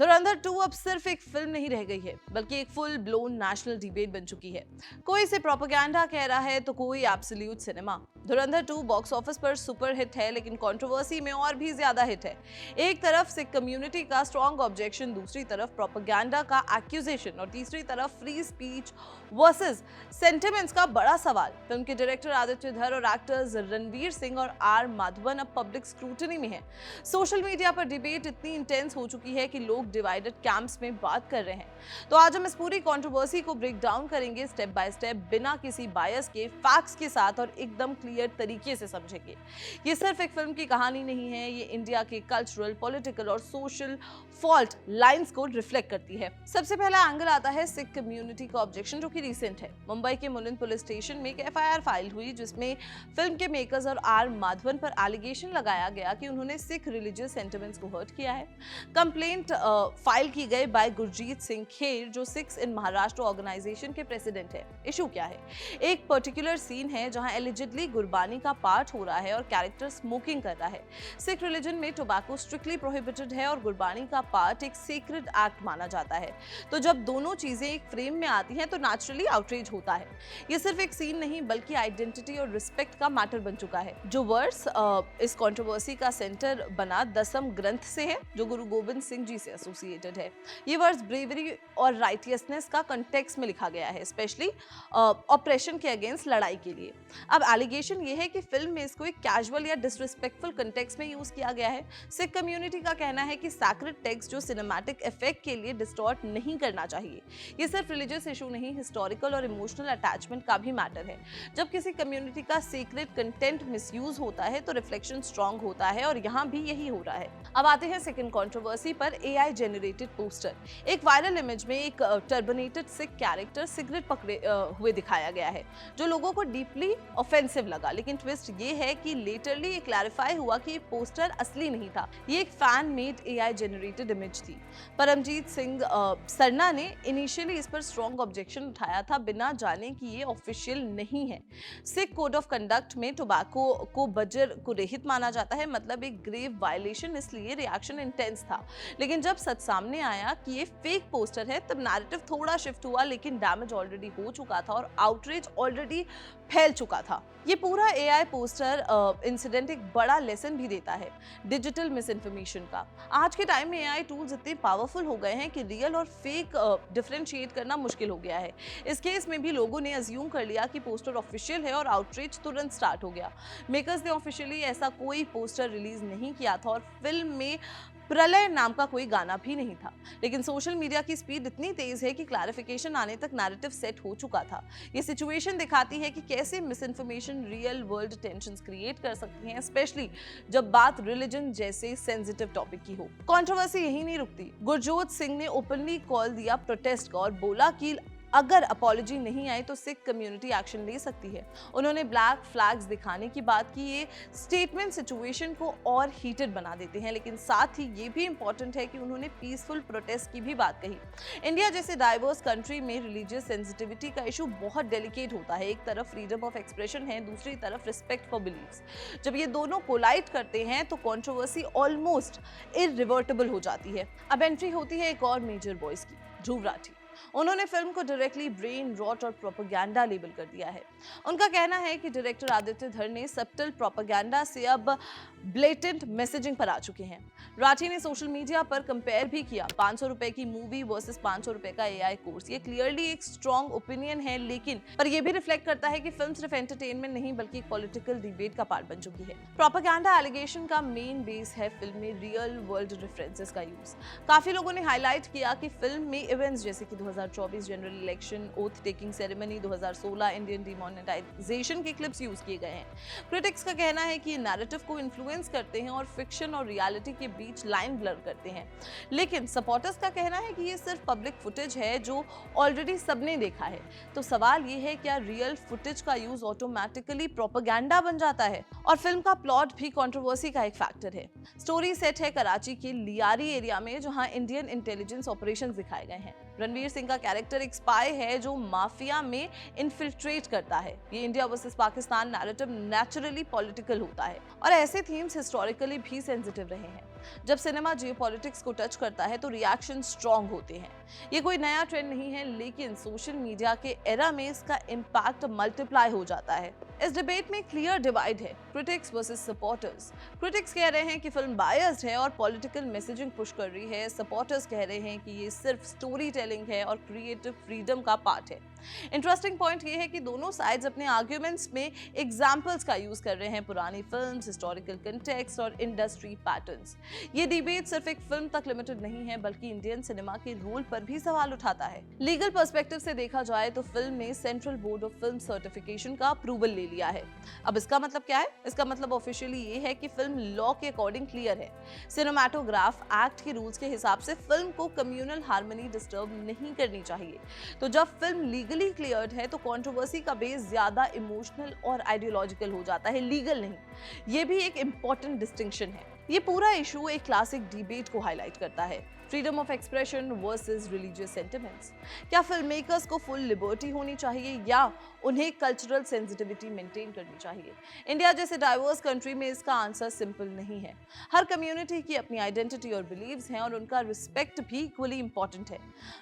धुरंधर 2 अब सिर्फ एक फिल्म नहीं रह गई है, बल्कि एक फुल ब्लोन नेशनल डिबेट बन चुकी है। कोई इसे प्रोपेगेंडा कह रहा है तो कोई एब्सोल्यूट सिनेमा। धुरंधर 2 बॉक्स ऑफिस पर सुपर हिट है, लेकिन कंट्रोवर्सी में और भी ज्यादा हिट है। एक तरफ सिख कम्युनिटी का स्ट्रॉन्ग ऑब्जेक्शन, दूसरी तरफ प्रोपेगेंडा का एक्यूजेशन और तीसरी तरफ फ्री स्पीच वर्सेस सेंटिमेंट्स का बड़ा सवाल। फिल्म के डायरेक्टर आदित्य धर और एक्टर्स रणवीर सिंह और आर माधवन अब पब्लिक स्क्रूटनी में है। सोशल मीडिया पर डिबेट इतनी इंटेंस हो चुकी है कि लोग डिवाइडेड कैंप्स में बात कर रहे हैं। तो आज हम इस पूरी कंट्रोवर्सी को ब्रेक डाउन करेंगे स्टेप बाय स्टेप, बिना किसी बायस के, फैक्ट्स के साथ और एकदम क्लियर तरीके से समझेंगे। ये सिर्फ एक फिल्म की कहानी नहीं है, ये इंडिया के कल्चरल, पॉलिटिकल और सोशल फॉल्ट लाइंस को रिफ्लेक्ट करती है। सबसे पहला एंगल आता है सिख कम्युनिटी का ऑब्जेक्शन, जो कि रिसेंट है। मुंबई के मुलिंद पुलिस स्टेशन में एक एफआईआर फाइल हुई, जिसमें फिल्म के मेकर्स और आर माधवन पर एलिगेशन लगाया गया कि उन्होंने सिख रिलीजियस सेंटिमेंट्स को हर्ट किया है। कंप्लेंट फाइल की गई बाय गुरजीत सिंह खेर, जो सिख्स इन महाराष्ट्र ऑर्गेनाइजेशन के प्रेसिडेंट है। इशू क्या है? एक पर्टिकुलर सीन है जहां एलिजिडली गुरबानी का पाठ हो रहा है और कैरेक्टर स्मोकिंग कर रहा है। सिख रिलीजन में टोबैको स्ट्रिक्टली प्रोहिबिटेड है और गुरबानी का पाठ एक सीक्रेट एक्ट माना जाता है। तो जब दोनों चीजें एक फ्रेम में आती हैं तो नेचुरली आउटरीच होता है। ये सिर्फ एक सीन नहीं, बल्कि आइडेंटिटी और रिस्पेक्ट का मैटर बन चुका है। जो वर्स इस कंट्रोवर्सी का सेंटर बना दसम ग्रंथ से है, जो गुरु गोविंद सिंह जी से एसोसिएटेड है। ये वर्स ब्रेवरी और राइटियसनेस का कंटेक्स्ट में लिखा गया है, स्पेशली ऑपरेशन के अगेंस्ट लड़ाई के लिए। अब एलिगेशन ये है कि फिल्म में इसको एक कैजुअल या डिसरिस्पेक्टफुल कंटेक्स्ट में यूज किया गया है। सिख कम्युनिटी का कहना है कि सैक्रेड टेक्स्ट जो सिनेमैटिक इफेक्ट के लिए डिस्टॉर्ट नहीं करना चाहिए। ये सिर्फ रिलीजियस इशू नहीं, हिस्टोरिकल और इमोशनल अटैचमेंट का भी मैटर है। जब किसी कम्युनिटी का सीक्रेट कंटेंट मिसयूज होता है तो रिफ्लेक्शन स्ट्रांग होता है, और यहाँ भी यही हो रहा है। अब आते हैं सेकंड कंट्रोवर्सी पर, एआई जनरेटेड पोस्टर। एक वायरल इमेज में एक टर्बनेटेड सिख कैरेक्टर सिगरेट पकड़े हुए दिखाया गया है, जो लोगों को डीपली ऑफेंसिव लगा। लेकिन ट्विस्ट ये है कि लेटरली ये क्लैरिफाई हुआ कि ये पोस्टर असली नहीं था, ये एक fan made AI generated image थी। परमजीत सिंह सरना ने इनिशियली इस पर स्ट्रॉन्ग ऑब्जेक्शन उठाया था, बिना जाने कि ये ऑफिशियल नहीं है। सिख कोड ऑफ कंडक्ट में टोबैको को बजर को रहित माना जाता है, मतलब एक ग्रेव वायलेशन, इसलिए रिएक्शन इंटेंस था। लेकिन जब सच सामने आया कि ये फेक पोस्टर है, तब नैरेटिव थोड़ा शिफ्ट हुआ, लेकिन डैमेज ऑलरेडी हो चुका था और आउटरीच ऑलरेडी फैल चुका था। ये पूरा एआई पोस्टर इंसिडेंट एक बड़ा लेसन भी देता है डिजिटल मिस इन्फॉर्मेशन का। आज के टाइम में एआई टूल्स इतने पावरफुल हो गए हैं कि रियल और फेक डिफरेंशिएट करना मुश्किल हो गया है। इस केस में भी लोगों ने अज्यूम कर लिया कि पोस्टर ऑफिशियल है और आउटरीच तुरंत स्टार्ट हो गया। मेकर्स ने ऑफिशियली ऐसा कोई पोस्टर रिलीज नहीं किया था और फिल्म में प्रलय नाम का कोई गाना भी नहीं था। लेकिन सोशल मीडिया की स्पीड इतनी तेज है कि क्लैरिफिकेशन आने तक नैरेटिव सेट हो चुका था। ये सिचुएशन दिखाती है कि कैसे miss information real world tensions create कर सकती हैं, स्पेशली जब बात रिलीजन जैसे सेंसिटिव टॉपिक की हो। कंट्रोवर्सी यही नहीं रुकती। गुरजोत सिंह ने ओपनली कॉल दिया प्रोटेस्ट का और बोला कि अगर अपॉलॉजी नहीं आई तो सिख कम्युनिटी एक्शन ले सकती है। उन्होंने ब्लैक फ्लैग्स दिखाने की बात की। ये स्टेटमेंट सिचुएशन को और हीटेड बना देते हैं, लेकिन साथ ही ये भी इंपॉर्टेंट है कि उन्होंने पीसफुल प्रोटेस्ट की भी बात कही। इंडिया जैसे डाइवर्स कंट्री में रिलीजियस सेंसिटिविटी का इशू बहुत डेलिकेट होता है। एक तरफ फ्रीडम ऑफ एक्सप्रेशन है, दूसरी तरफ रिस्पेक्ट फॉर बिलीव्स। जब ये दोनों कोलाइड करते हैं तो कंट्रोवर्सी ऑलमोस्ट इररिवर्टिबल हो जाती है। अब एंट्री होती है एक और मेजर वॉइस की, ध्रुव राठी। उन्होंने फिल्म को डायरेक्टली ब्रेन रॉट और प्रोपेगेंडा लेबल कर दिया है। उनका कहना है कि डायरेक्टर आदित्य धर ने सबटल प्रोपेगेंडा से अब ब्लेटेंट मैसेजिंग पर आ चुके हैं। राठी ने सोशल मीडिया पर कंपेयर भी किया 500 रुपए की मूवी वर्सेस 500 रुपए का एआई कोर्स। ये क्लियरली एक स्ट्रॉन्ग ओपिनियन है, लेकिन पर यह भी रिफ्लेक्ट करता है कि फिल्म सिर्फ एंटरटेनमेंट नहीं बल्कि एक पॉलिटिकल डिबेट का पार्ट बन चुकी है। प्रोपेगेंडा एलिगेशन का मेन बेस है फिल्म में रियल वर्ल्ड रेफरेंसेस का यूज। काफी लोगों ने हाईलाइट किया कि फिल्म में इवेंट्स जैसे कि 2024 general election, oath taking ceremony, 2016 Indian demonetisation के क्लिप्स यूज किए गए हैं। क्रिटिक्स का कहना है कि ये नैरेटिव को इन्फ्लुएंस करते हैं और फिक्शन और रियलिटी के बीच लाइन ब्लर करते हैं। लेकिन सपोर्टर्स का कहना है कि ये सिर्फ पब्लिक फुटेज है जो ऑलरेडी सबने देखा है। तो सवाल ये है, क्या रियल फुटेज का यूज ऑटोमेटिकली प्रोपेगेंडा बन जाता है? और फिल्म का प्लॉट भी कंट्रोवर्सी का एक फैक्टर है। स्टोरी सेट है कराची के लियारी एरिया में, जहां इंडियन इंटेलिजेंस ऑपरेशंस दिखाए गए हैं। रणवीर सिंह का कैरेक्टर एक स्पाई है जो माफिया में इन्फिल्ट्रेट करता है। ये India versus Pakistan narrative naturally political होता है और ऐसे थीम्स हिस्टोरिकली भी सेंसिटिव रहे हैं। जब सिनेमा जियोपॉलिटिक्स को टच करता है तो रिएक्शन स्ट्रॉन्ग होते हैं। ये कोई नया ट्रेंड नहीं है, लेकिन सोशल मीडिया के एरा में इसका इम्पैक्ट मल्टीप्लाई हो जाता है। इस डिबेट में क्लियर डिवाइड है, क्रिटिक्स वर्सेस सपोर्टर्स। क्रिटिक्स कह रहे हैं कि फिल्म बायस्ड है और पॉलिटिकल मैसेजिंग पुश कर रही है। सपोर्टर्स कह रहे हैं कि ये सिर्फ स्टोरी टेलिंग है और क्रिएटिव फ्रीडम का पार्ट है। इंटरेस्टिंग पॉइंट ये है कि दोनों साइड्स अपने आर्ग्यूमेंट्स में एग्जाम्पल्स का यूज कर रहे हैं, पुरानी फिल्म्स, हिस्टोरिकल कंटेक्स्ट और इंडस्ट्री पैटर्न्स। ये डिबेट सिर्फ एक फिल्म तक लिमिटेड नहीं है, बल्कि इंडियन सिनेमा के रोल पर भी सवाल उठाता है। लीगल पर्सपेक्टिव से देखा जाए तो फिल्म ने central board of film certification का अप्रूवल ले लिया है। अब इसका मतलब क्या है? इसका मतलब ऑफिशियली ये है कि फिल्म लॉ के अकॉर्डिंग क्लियर है। सिनेमाटोग्राफ एक्ट के रूल्स के हिसाब से फिल्म को कम्युनल हार्मनी डिस्टर्ब नहीं करनी चाहिए। तो जब फिल्म लीगली क्लियर्ड है तो कंट्रोवर्सी का बेस ज्यादा इमोशनल और आइडियोलॉजिकल हो जाता है, लीगल नहीं। ये भी एक इंपॉर्टेंट डिस्टिंक्शन है। ये पूरा इशू एक क्लासिक डिबेट को हाईलाइट करता है, freedom of expression versus religious sentiments. क्या फिल्म मेकर्स को फुल लिबर्टी होनी चाहिए या उन्हें कल्चरल सेंसिटिविटी मेंटेन करनी चाहिए? इंडिया जैसे डाइवर्स कंट्री में इसका आंसर सिंपल नहीं है। हर कम्युनिटी की अपनी आइडेंटिटी और बिलीव्स हैं और उनका रिस्पेक्ट भी इक्वली इंपॉर्टेंट है।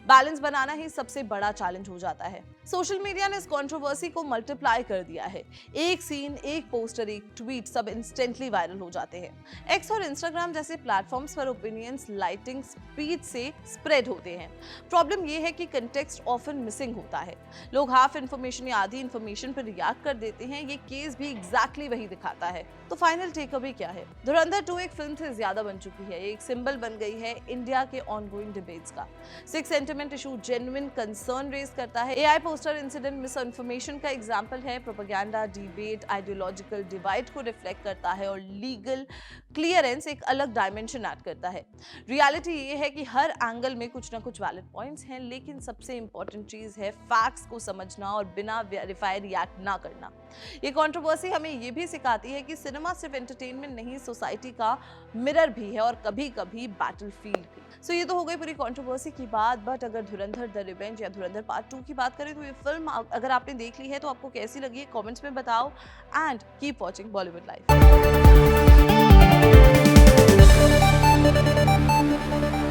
बैलेंस बनाना ही सबसे बड़ा चैलेंज हो जाता है। सोशल मीडिया ने इस कंट्रोवर्सी को मल्टीप्लाई कर दिया है। एक सीन, एक पोस्टर, एक ट्वीट, सब इंस्टेंटली वायरल हो जाते हैं। एक्स और इंस्टाग्राम जैसे प्लेटफॉर्म्स पर ओपिनियंस लाइटिंग स्पीड से स्प्रेड होते हैं। प्रॉब्लम यह है कि कंटेक्स्ट ऑफन मिसिंग होता है। लोग हाफ इंफॉर्मेशन या आधी इंफॉर्मेशन पर रिएक्ट कर देते हैं। ये केस भी एग्जैक्टली वही दिखाता है। तो फाइनल टेक अवे क्या है? धुरंधर 2 एक फिल्म से ज्यादा बन चुकी है, एक सिंबल बन गई है इंडिया के ऑनगोइंग डिबेट्स का। Six sentiment issue genuine concern raise करता है। AI poster incident misinformation का एग्जांपल है। प्रोपेगेंडा डिबेट आइडियोलॉजिकल डिवाइड को रिफ्लेक्ट करता है और लीगल क्लियरेंस एक अलग डायमेंशन ऐड करता है। रियलिटी ये है कि हर एंगल में कुछ ना कुछ वैलिड पॉइंट्स हैं, लेकिन सबसे इंपॉर्टेंट चीज है फैक्ट्स को समझना और बिना वेरीफाई रिएक्ट ना करना। ये कंट्रोवर्सी हमें ये भी सिखाती है कि सिनेमा सिर्फ एंटरटेनमेंट नहीं, सोसाइटी का मिरर भी है और कभी-कभी बैटलफील्ड भी। सो ये तो हो गई पूरी कंट्रोवर्सी की बात, बट अगर धुरंधर द रिवेंज या धुरंधर पार्ट 2 की बात करें तो ये फिल्म अगर आपने देख ली है तो आपको कैसी लगी है कमेंट्स में बताओ। And keep watching Bollywood life.